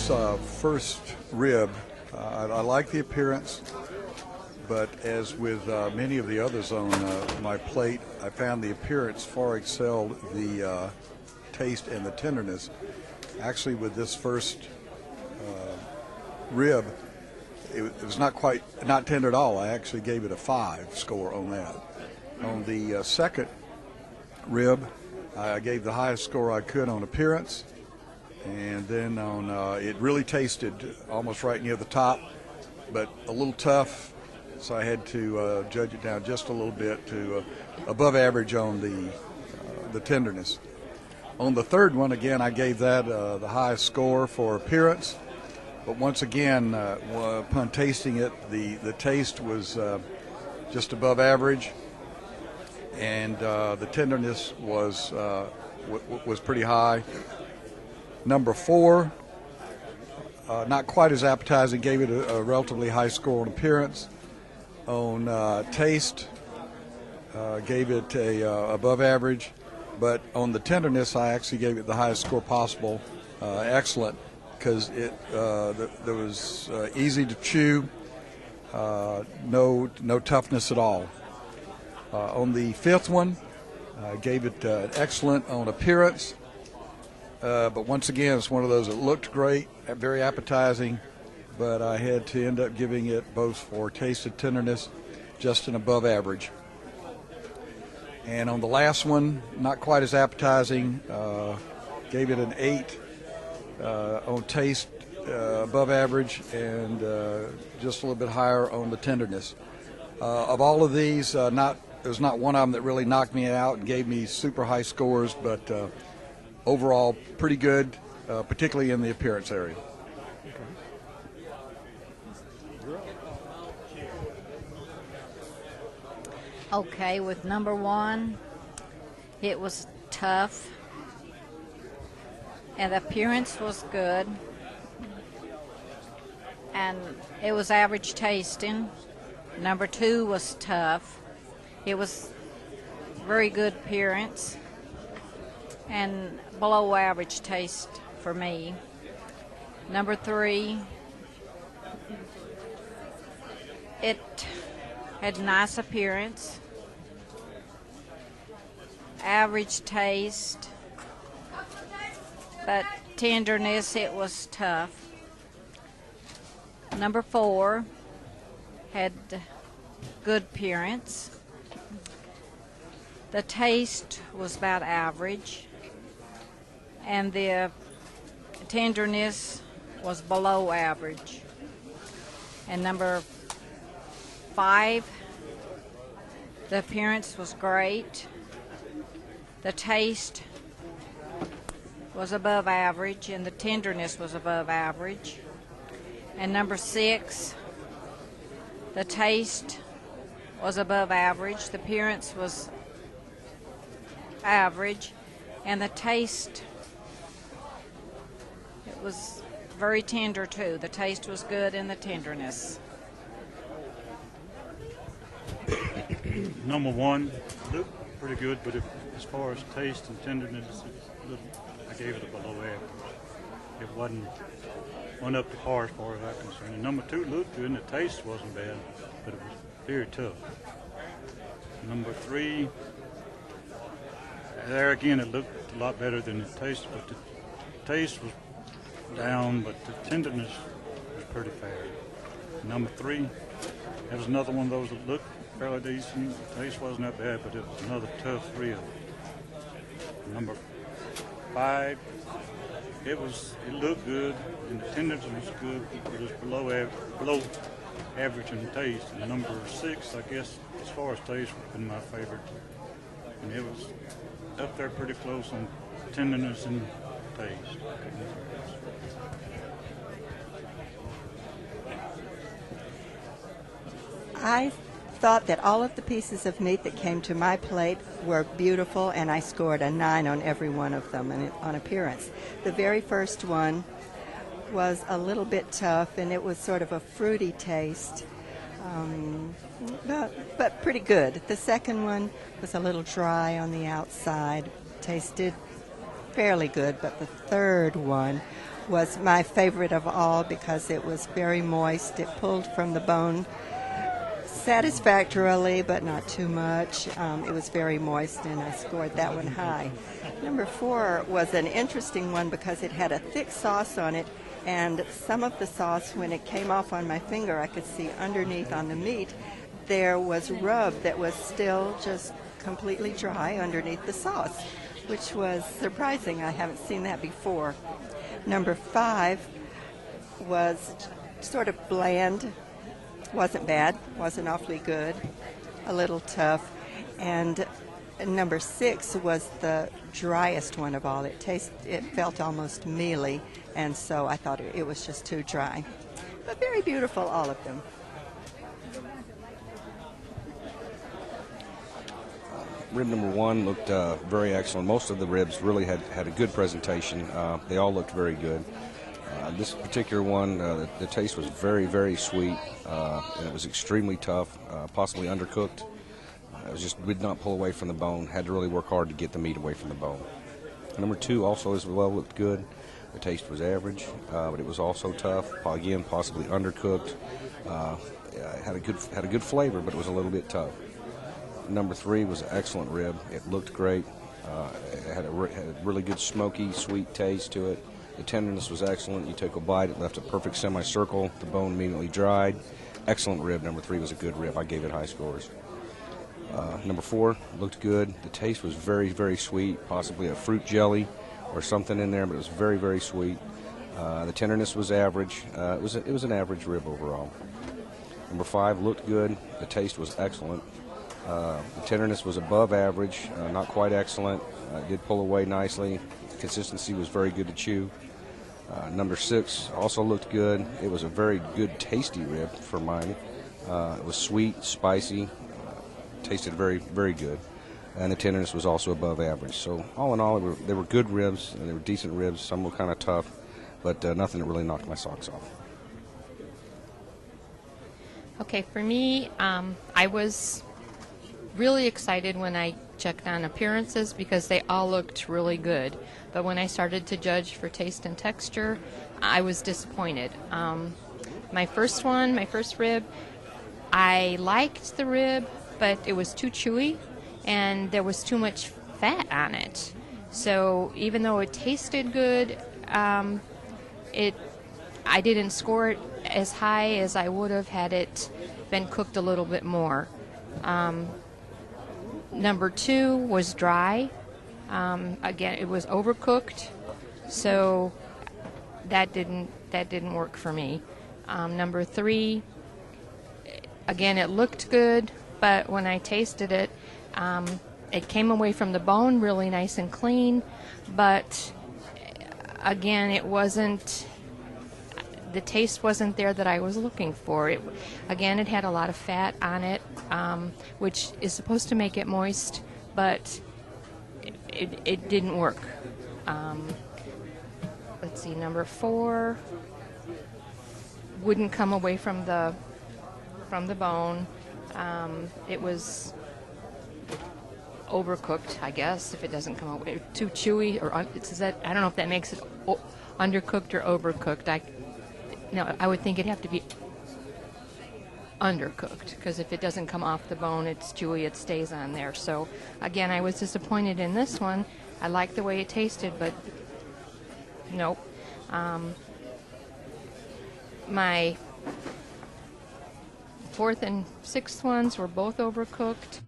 this first rib, I like the appearance, but as with many of the others on my plate, I found the appearance far excelled the taste and the tenderness. Actually, with this first rib, it was not tender at all. I actually gave it a 5 score on that. On the second rib, I gave the highest score I could on appearance, and then on it really tasted almost right near the top, but a little tough, so I had to judge it down just a little bit to above average on the tenderness. On the third one, again, I gave that the highest score for appearance, but once again, upon tasting it, the taste was just above average, and the tenderness was pretty high. Number 4, not quite as appetizing, gave it a relatively high score on appearance. On taste, gave it a above average, but on the tenderness, I actually gave it the highest score possible, excellent, because there was easy to chew, no toughness at all. On the fifth one, I gave it excellent on appearance, but once again, it's one of those that looked great, very appetizing, but I had to end up giving it both for taste and tenderness just an above average. And on the last one, not quite as appetizing, gave it an 8 on taste, above average, and just a little bit higher on the tenderness. Of all of these, there's not one of them that really knocked me out and gave me super high scores, but overall pretty good, particularly in the appearance area. Okay, with number 1, it was tough, and the appearance was good, and it was average tasting. Number 2 was tough. It was very good appearance and below average taste for me. Number 3, it had nice appearance, average taste, but tenderness, it was tough. Number 4 had good appearance. The taste was about average, and the tenderness was below average. And number 5, the appearance was great. The taste was above average, and the tenderness was above average. And number 6, the taste was above average. The appearance was average, and the taste, it was very tender too. The taste was good, and the tenderness. Number 1 looked pretty good, but as far as taste and tenderness, I gave it a below average. It wasn't up to par as far as I'm concerned. And number 2 looked good, and the taste wasn't bad, but it was very tough. Number 3, there again, it looked a lot better than the taste, but the taste was down, but the tenderness was pretty fair. Number 3, that was another one of those that looked fairly decent. The taste wasn't that bad, but it was another tough rib. Number 5, it looked good, and the tenderness was good, but it was below average in taste. And number 6, I guess, as far as taste, would have been my favorite, and it was up there pretty close on tenderness and taste. I thought that all of the pieces of meat that came to my plate were beautiful, and I scored a 9 on every one of them on appearance. The very first one was a little bit tough, and it was sort of a fruity taste, but pretty good. The second one was a little dry on the outside, tasted fairly good, but the third one was my favorite of all because it was very moist. It pulled from the bone satisfactorily, but not too much. It was very moist, and I scored that one high. Number 4 was an interesting one because it had a thick sauce on it, and some of the sauce, when it came off on my finger, I could see underneath on the meat, there was rub that was still just completely dry underneath the sauce, which was surprising. I haven't seen that before. Number 5 was sort of bland. Wasn't bad, wasn't awfully good, a little tough. And number 6 was the driest one of all. It felt almost mealy, and so I thought it was just too dry. But very beautiful, all of them. Rib number 1 looked very excellent. Most of the ribs really had a good presentation. They all looked very good. This particular one, the taste was very, very sweet, and it was extremely tough, possibly undercooked. It was just would not pull away from the bone. Had to really work hard to get the meat away from the bone. Number 2 also as well looked good. The taste was average, but it was also tough. Again, possibly undercooked. Had a good flavor, but it was a little bit tough. Number 3 was an excellent rib. It looked great. It had a really good smoky, sweet taste to it. The tenderness was excellent. You took a bite, it left a perfect semicircle. The bone immediately dried. Excellent rib. Number 3 was a good rib. I gave it high scores. Number 4 looked good. The taste was very, very sweet, possibly a fruit jelly or something in there, but it was very, very sweet. The tenderness was average. It was an average rib overall. Number 5 looked good. The taste was excellent. The tenderness was above average, not quite excellent. It did pull away nicely. Consistency was very good to chew. Number 6 also looked good. It was a very good, tasty rib for mine. It was sweet, spicy, tasted very, very good. And the tenderness was also above average. So all in all, they were good ribs, and they were decent ribs. Some were kind of tough, but nothing that really knocked my socks off. Okay, for me, I was really excited when I checked on appearances because they all looked really good. But when I started to judge for taste and texture, I was disappointed. My first rib, I liked the rib, but it was too chewy and there was too much fat on it. So even though it tasted good, I didn't score it as high as I would have had it been cooked a little bit more. Number 2 was dry. Again, it was overcooked, so that didn't work for me. Number 3, again, it looked good, but when I tasted it, it came away from the bone really nice and clean, but again, the taste wasn't there that I was looking for. It had a lot of fat on it, which is supposed to make it moist, but it didn't work. Let's see, number 4 wouldn't come away from the bone. It was overcooked, I guess, if it doesn't come away too chewy, or I don't know if that makes it undercooked or overcooked. I would think it'd have to be undercooked, because if it doesn't come off the bone, it's chewy, it stays on there. So again, I was disappointed in this one. I liked the way it tasted, but nope. My 4th and 6th ones were both overcooked.